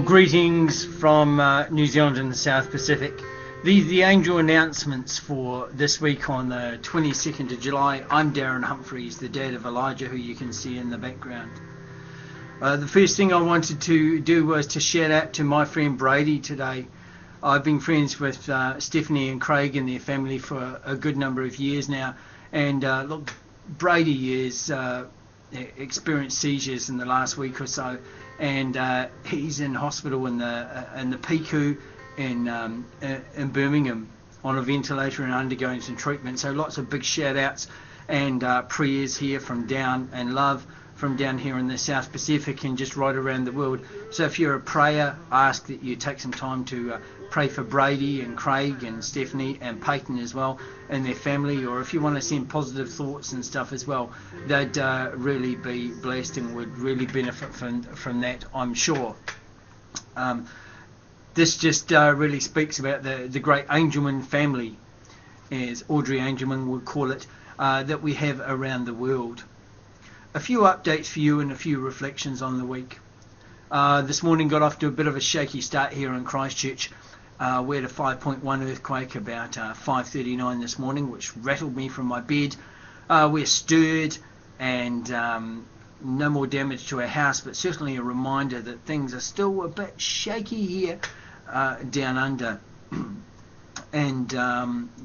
Greetings from New Zealand and the South Pacific. The angel announcements for this week on the 22nd of July. I'm Darren Humphreys, the dad of Elijah, who you can see in the background. The first thing I wanted to do was to shout out to my friend Brady today. I've been friends with Stephanie and Craig and their family for a good number of years now. And look, Brady has experienced seizures in the last week or so. And he's in hospital in the PICU in Birmingham on a ventilator and undergoing some treatment. So lots of big shout outs and prayers here from down and love from down here in the South Pacific and just right around the world. So if you're a prayer, I ask that you take some time to pray for Brady and Craig and Stephanie and Peyton as well and their family, or if you want to send positive thoughts and stuff as well, they'd really be blessed and would really benefit from that, I'm sure. This just really speaks about the great Angelman family, as Audrey Angelman would call it, that we have around the world. A few updates for you and a few reflections on the week. This morning got off to a bit of a shaky start here in Christchurch. We had a 5.1 earthquake about 5:39 this morning, which rattled me from my bed. We're stirred and no more damage to our house, but certainly a reminder that things are still a bit shaky here down under. And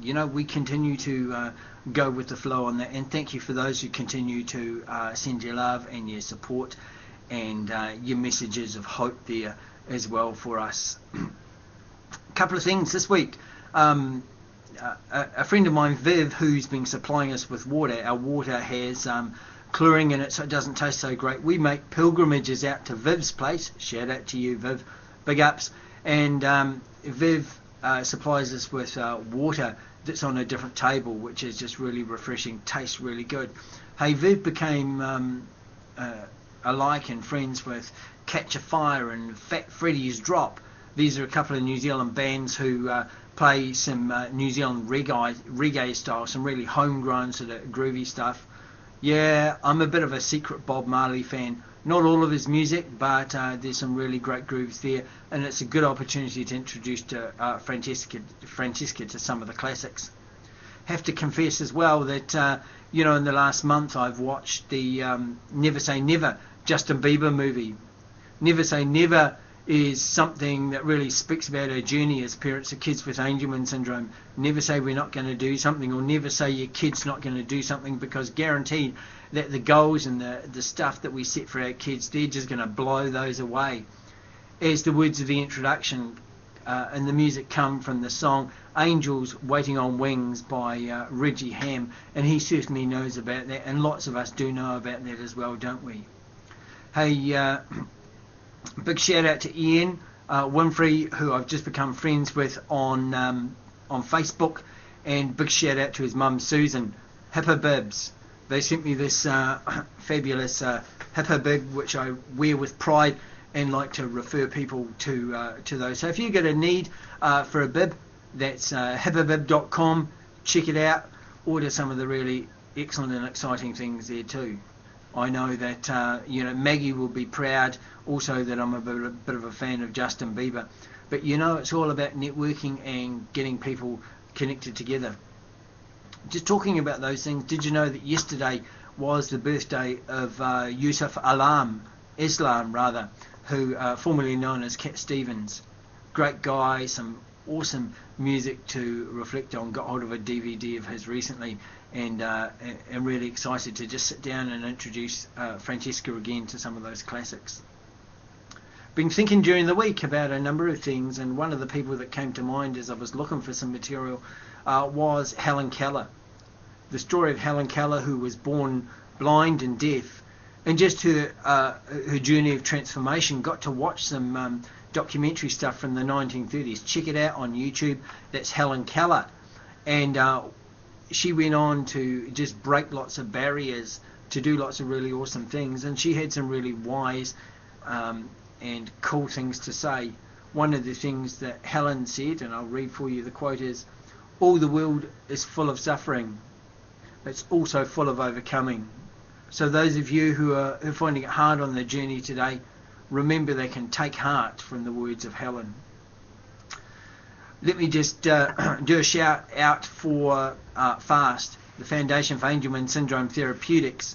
you know, we continue to go with the flow on that, and thank you for those who continue to send your love and your support and your messages of hope there as well for us. A couple of things this week. A friend of mine, Viv, who's been supplying us with water, our water has chlorine in it, so it doesn't taste so great. We make pilgrimages out to Viv's place. Shout out to you, Viv. Big ups. And Viv supplies us with water that's on a different table, which is just really refreshing, tastes really good. Hey, Viv became alike and friends with Catch a Fire and FREDDY'S Drop. These are a couple of New Zealand bands who play some New Zealand reggae style, some really homegrown sort of groovy stuff. Yeah, I'm a bit of a secret Bob Marley fan. Not all of his music, but there's some really great grooves there, and it's a good opportunity to introduce to Francesca to some of the classics. Have to confess as well that you know, in the last month I've watched the Never Say Never Justin Bieber movie. Never Say Never is something that really speaks about our journey as parents of kids with Angelman syndrome. Never say we're not going to do something, or never say your kid's not going to do something, because guaranteed that the goals and the stuff that we set for our kids, they're just going to blow those away. As the words of the introduction and the music come from the song Angels Waiting on Wings by Reggie Ham, and he certainly knows about that, and lots of us do know about that as well, don't we? Hey, big shout out to Ian Winfrey, who I've just become friends with on Facebook, and big shout out to his mum Susan. Hipper Bibs. They sent me this fabulous Hipper bib, which I wear with pride and like to refer people to those. So if you get a need for a bib, that's hipperbib.com. Check it out. Order some of the really excellent and exciting things there too. I know that you know, Maggie will be proud also that I'm a bit of a fan of Justin Bieber. But you know, it's all about networking and getting people connected together. Just talking about those things, did you know that yesterday was the birthday of Yusuf Islam, who formerly known as Cat Stevens. Great guy, some awesome music to reflect on. Got hold of a DVD of his recently, and I'm really excited to just sit down and introduce Francesca again to some of those classics. Been thinking during the week about a number of things, and one of the people that came to mind as I was looking for some material was Helen Keller. The story of Helen Keller, who was born blind and deaf, and just her journey of transformation. Got to watch some documentary stuff from the 1930s. Check it out on YouTube. That's Helen Keller, and she went on to just break lots of barriers, to do lots of really awesome things, and she had some really wise and cool things to say. One of the things that Helen said, and I'll read for you the quote, is, "All the world is full of suffering. It's also full of overcoming." So those of you who are finding it hard on the journey today, remember they can take heart from the words of Helen. Let me just do a shout out for FAST, the Foundation for Angelman Syndrome Therapeutics.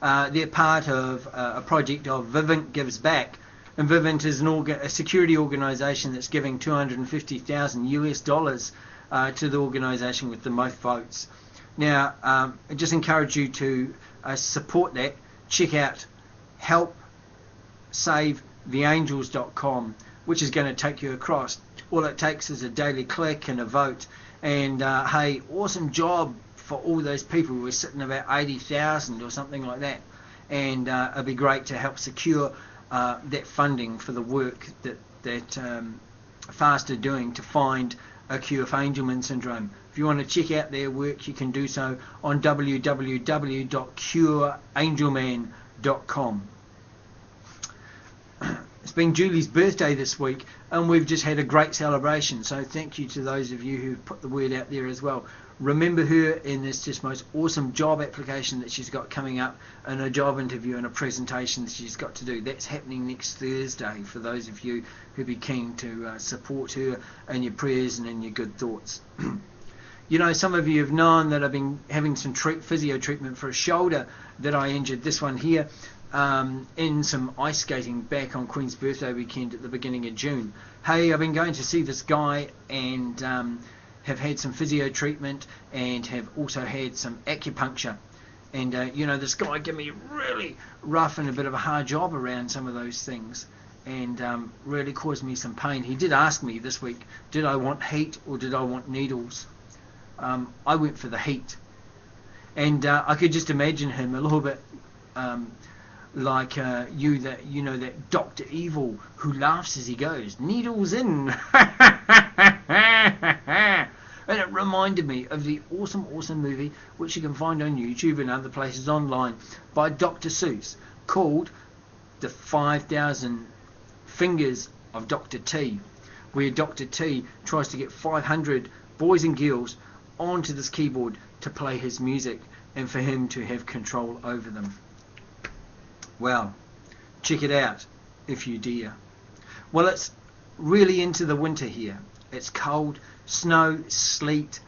They're part of a project of Vivnt Gives Back, and Vivnt is a security organisation that's giving $250,000 to the organisation with the most votes. Now, I just encourage you to support that. Check out helpsavetheangels.com, which is going to take you across. All it takes is a daily click and a vote. And hey, awesome job for all those people. We're sitting about 80,000 or something like that. And it'd be great to help secure that funding for the work that FAST are doing to find a cure for Angelman syndrome. If you want to check out their work, you can do so on www.cureangelman.com. It's been Julie's birthday this week, and we've just had a great celebration, so thank you to those of you who put the word out there as well. Remember her in this just most awesome job application that she's got coming up, and a job interview and a presentation that she's got to do. That's happening next Thursday for those of you who'd be keen to support her in your prayers and in your good thoughts. You know, some of you have known that I've been having some physio treatment for a shoulder that I injured, this one here, in some ice skating back on Queen's birthday weekend at the beginning of June. Hey, I've been going to see this guy and have had some physio treatment and have also had some acupuncture. And you know, this guy gave me really rough and a bit of a hard job around some of those things, and really caused me some pain. He did ask me this week, did I want heat or did I want needles? I went for the heat, and I could just imagine him a little bit like that Dr. Evil who laughs as he goes, needles in. And it reminded me of the awesome movie, which you can find on YouTube and other places online, by Dr. Seuss, called The 5,000 Fingers of Dr. T, where Dr. T tries to get 500 boys and girls onto this keyboard to play his music and for him to have control over them. Well, check it out if you dare. Well, it's really into the winter here. It's cold, snow, sleet,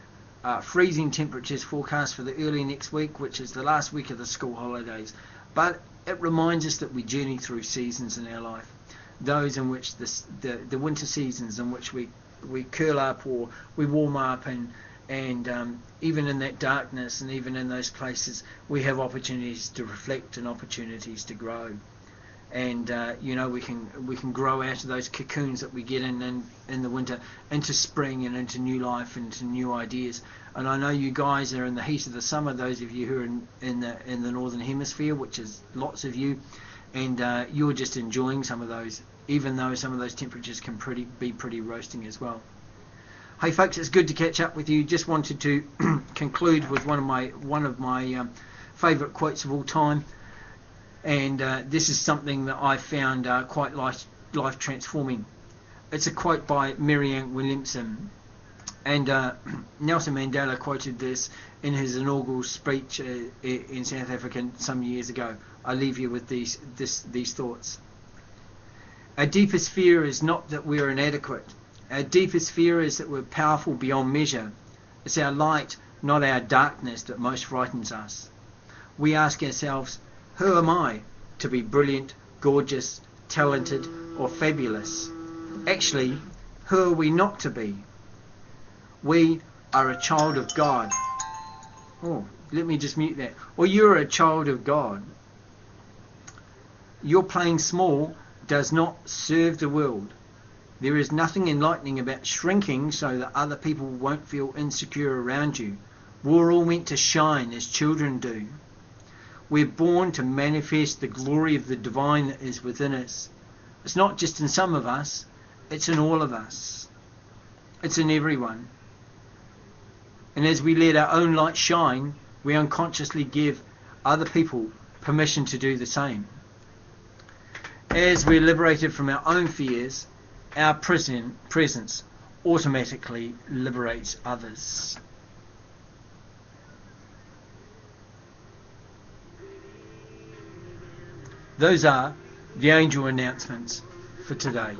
freezing temperatures forecast for the early next week, which is the last week of the school holidays. But it reminds us that we journey through seasons in our life. Those in which the winter seasons in which we curl up or we warm up, and even in that darkness and even in those places we have opportunities to reflect and opportunities to grow. And you know, we can grow out of those cocoons that we get in the winter into spring and into new life and into new ideas. And I know you guys are in the heat of the summer, those of you who are in the northern hemisphere, which is lots of you, and you're just enjoying some of those, even though some of those temperatures can be pretty roasting as well. Hey folks, it's good to catch up with you. Just wanted to conclude with one of my favourite quotes of all time. And this is something that I found quite life transforming. It's a quote by Marianne Williamson, and Nelson Mandela quoted this in his inaugural speech in South Africa some years ago. I leave you with these thoughts. Our deepest fear is not that we're inadequate. Our deepest fear is that we're powerful beyond measure. It's our light, not our darkness, that most frightens us. We ask ourselves, who am I to be brilliant, gorgeous, talented, or fabulous? Actually, who are we not to be? We are a child of God. Oh, let me just mute that. Or you're a child of God. Your playing small does not serve the world. There is nothing enlightening about shrinking so that other people won't feel insecure around you. We're all meant to shine as children do. We're born to manifest the glory of the divine that is within us. It's not just in some of us, it's in all of us. It's in everyone. And as we let our own light shine, we unconsciously give other people permission to do the same. As we're liberated from our own fears, our presence automatically liberates others. Those are the angel announcements for today.